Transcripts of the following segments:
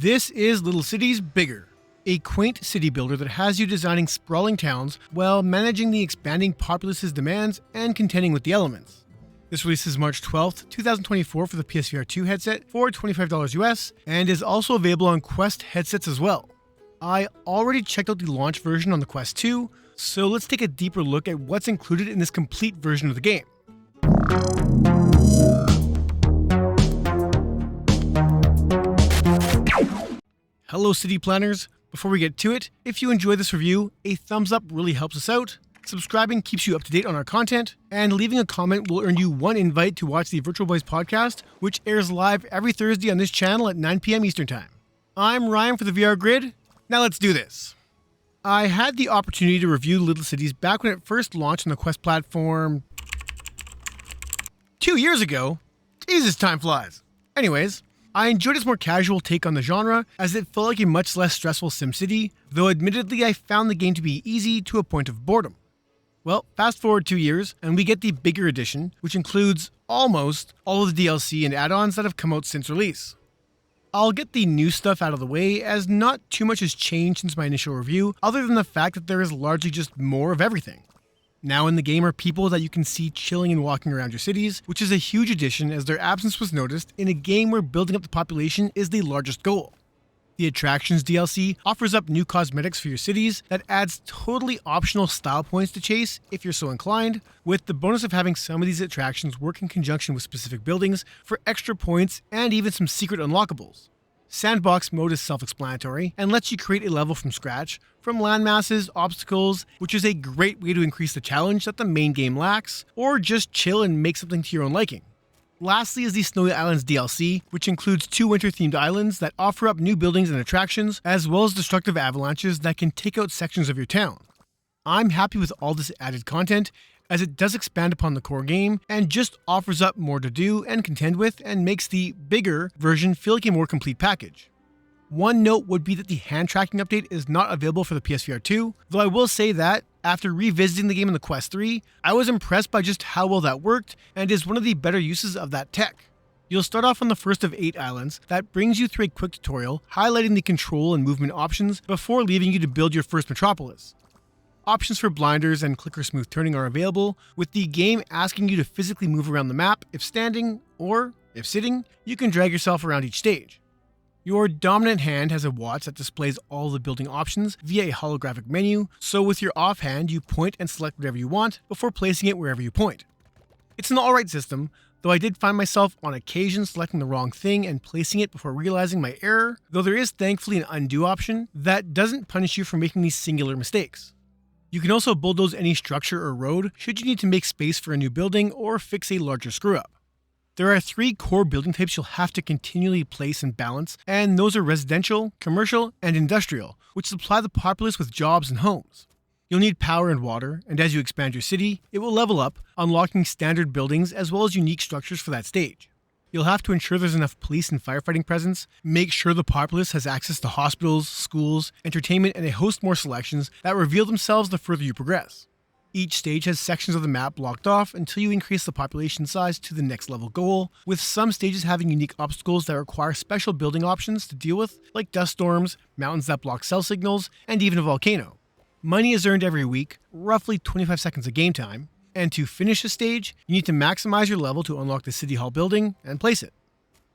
This is Little Cities Bigger, a quaint city builder that has you designing sprawling towns while managing the expanding populace's demands and contending with the elements. This releases March 12th, 2024 for the PSVR 2 headset for $25 US and is also available on Quest headsets as well. I already checked out the launch version on the Quest 2, so let's take a deeper look at what's included in this complete version of the game. Hello city planners. Before we get to it, if you enjoy this review, a thumbs up really helps us out. Subscribing keeps you up to date on our content, and leaving a comment will earn you one invite to watch the Virtual Boys podcast, which airs live every Thursday on this channel at 9 p.m. Eastern Time. I'm Ryan for the VR Grid. Now let's do this. I had the opportunity to review Little Cities back when it first launched on the Quest platform 2 years ago. Jesus, time flies. Anyways, I enjoyed its more casual take on the genre, as it felt like a much less stressful SimCity, though admittedly I found the game to be easy to a point of boredom. Well, fast forward 2 years, and we get the bigger edition, which includes almost all of the DLC and add-ons that have come out since release. I'll get the new stuff out of the way, as not too much has changed since my initial review, other than the fact that there is largely just more of everything. Now in the game are people that you can see chilling and walking around your cities, which is a huge addition as their absence was noticed in a game where building up the population is the largest goal. The Attractions DLC offers up new cosmetics for your cities that adds totally optional style points to chase if you're so inclined, with the bonus of having some of these attractions work in conjunction with specific buildings for extra points and even some secret unlockables. Sandbox mode is self-explanatory and lets you create a level from scratch, from landmasses, obstacles, which is a great way to increase the challenge that the main game lacks, or just chill and make something to your own liking. Lastly is the Snowy Islands DLC, which includes 2 winter-themed islands that offer up new buildings and attractions, as well as destructive avalanches that can take out sections of your town. I'm happy with all this added content, as it does expand upon the core game and just offers up more to do and contend with and makes the bigger version feel like a more complete package. One note would be that the hand tracking update is not available for the PSVR 2, though I will say that, after revisiting the game in the Quest 3, I was impressed by just how well that worked and is one of the better uses of that tech. You'll start off on the first of 8 islands that brings you through a quick tutorial highlighting the control and movement options before leaving you to build your first metropolis. Options for blinders and clicker smooth turning are available, with the game asking you to physically move around the map if standing, or, if sitting, you can drag yourself around each stage. Your dominant hand has a watch that displays all the building options via a holographic menu, so with your offhand you point and select whatever you want before placing it wherever you point. It's an alright system, though I did find myself on occasion selecting the wrong thing and placing it before realizing my error, though there is thankfully an undo option that doesn't punish you for making these singular mistakes. You can also bulldoze any structure or road should you need to make space for a new building or fix a larger screw-up. There are 3 core building types you'll have to continually place and balance, and those are residential, commercial, and industrial, which supply the populace with jobs and homes. You'll need power and water, and as you expand your city, it will level up, unlocking standard buildings as well as unique structures for that stage. You'll have to ensure there's enough police and firefighting presence, make sure the populace has access to hospitals, schools, entertainment, and a host more selections that reveal themselves the further you progress. Each stage has sections of the map blocked off until you increase the population size to the next level goal, with some stages having unique obstacles that require special building options to deal with, like dust storms, mountains that block cell signals, and even a volcano. Money is earned every week, roughly 25 seconds of game time, and to finish a stage, you need to maximize your level to unlock the City Hall building and place it.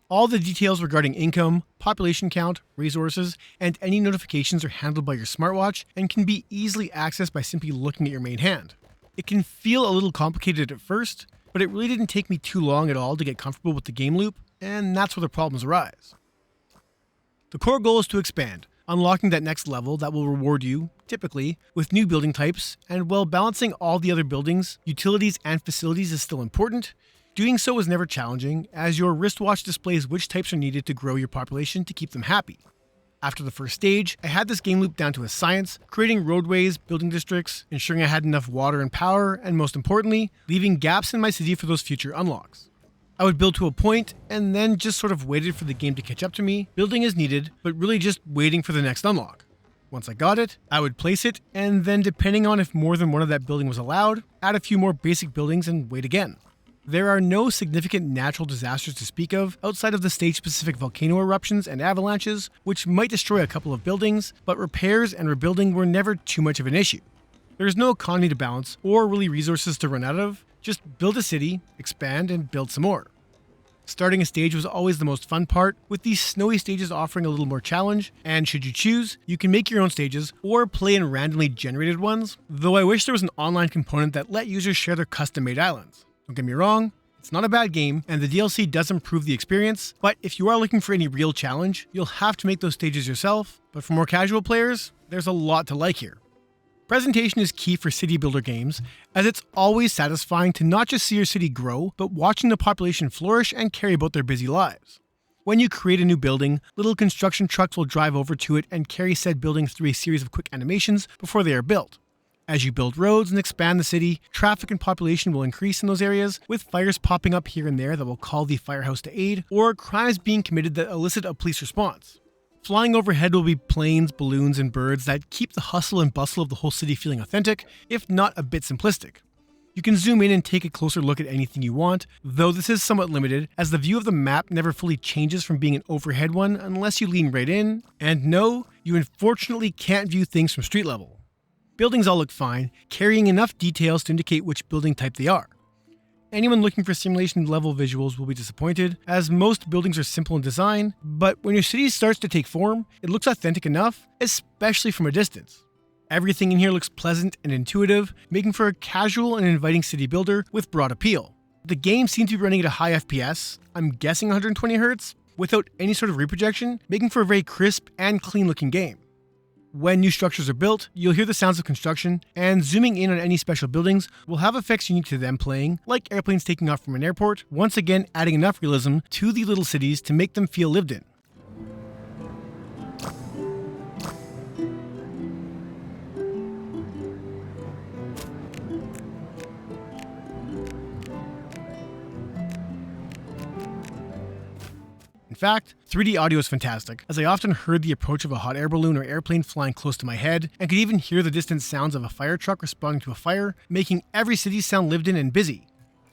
All the details regarding income, population count, resources, and any notifications are handled by your smartwatch and can be easily accessed by simply looking at your main hand. It can feel a little complicated at first, but it really didn't take me too long at all to get comfortable with the game loop, and that's where the problems arise. The core goal is to expand, unlocking that next level that will reward you, typically, with new building types, and while balancing all the other buildings, utilities, and facilities is still important, doing so is never challenging, as your wristwatch displays which types are needed to grow your population to keep them happy. After the first stage, I had this game loop down to a science, creating roadways, building districts, ensuring I had enough water and power, and most importantly, leaving gaps in my city for those future unlocks. I would build to a point, and then just sort of waited for the game to catch up to me, building as needed, but really just waiting for the next unlock. Once I got it, I would place it, and then depending on if more than one of that building was allowed, add a few more basic buildings and wait again. There are no significant natural disasters to speak of outside of the stage-specific volcano eruptions and avalanches, which might destroy a couple of buildings, but repairs and rebuilding were never too much of an issue. There is no economy to balance or really resources to run out of, just build a city, expand, and build some more. Starting a stage was always the most fun part, with these snowy stages offering a little more challenge, and should you choose, you can make your own stages or play in randomly generated ones, though I wish there was an online component that let users share their custom-made islands. Don't get me wrong, it's not a bad game, and the DLC does improve the experience, but if you are looking for any real challenge, you'll have to make those stages yourself. But for more casual players, there's a lot to like here. Presentation is key for city builder games, as it's always satisfying to not just see your city grow, but watching the population flourish and carry about their busy lives. When you create a new building, little construction trucks will drive over to it and carry said building through a series of quick animations before they are built. As you build roads and expand the city, traffic and population will increase in those areas, with fires popping up here and there that will call the firehouse to aid, or crimes being committed that elicit a police response. Flying overhead will be planes, balloons, and birds that keep the hustle and bustle of the whole city feeling authentic, if not a bit simplistic. You can zoom in and take a closer look at anything you want, though this is somewhat limited, as the view of the map never fully changes from being an overhead one unless you lean right in, and no, you unfortunately can't view things from street level. Buildings all look fine, carrying enough details to indicate which building type they are. Anyone looking for simulation level visuals will be disappointed, as most buildings are simple in design, but when your city starts to take form, it looks authentic enough, especially from a distance. Everything in here looks pleasant and intuitive, making for a casual and inviting city builder with broad appeal. The game seems to be running at a high FPS, I'm guessing 120Hz, without any sort of reprojection, making for a very crisp and clean looking game. When new structures are built, you'll hear the sounds of construction, and zooming in on any special buildings will have effects unique to them playing, like airplanes taking off from an airport, once again adding enough realism to the little cities to make them feel lived in. In fact, 3D audio is fantastic, as I often heard the approach of a hot air balloon or airplane flying close to my head, and could even hear the distant sounds of a fire truck responding to a fire, making every city sound lived in and busy.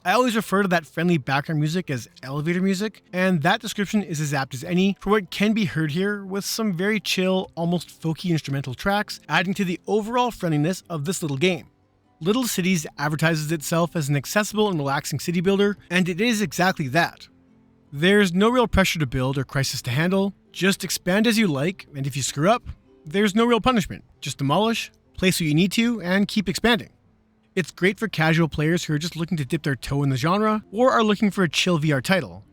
I always refer to that friendly background music as elevator music, and that description is as apt as any for what can be heard here, with some very chill, almost folky instrumental tracks, adding to the overall friendliness of this little game. Little Cities advertises itself as an accessible and relaxing city builder, and it is exactly that. There's no real pressure to build or crisis to handle, just expand as you like, and if you screw up, there's no real punishment. Just demolish, place what you need to, and keep expanding. It's great for casual players who are just looking to dip their toe in the genre, or are looking for a chill VR title.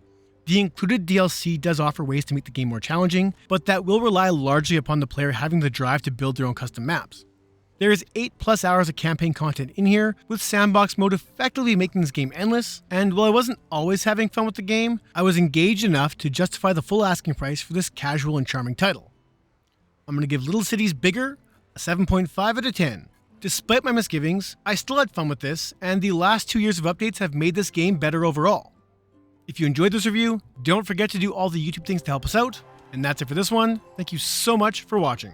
The included DLC does offer ways to make the game more challenging, but that will rely largely upon the player having the drive to build their own custom maps. There is 8+ hours of campaign content in here, with sandbox mode effectively making this game endless, and while I wasn't always having fun with the game, I was engaged enough to justify the full asking price for this casual and charming title. I'm going to give Little Cities Bigger a 7.5 out of 10. Despite my misgivings, I still had fun with this, and the last 2 years of updates have made this game better overall. If you enjoyed this review, don't forget to do all the YouTube things to help us out, and that's it for this one. Thank you so much for watching.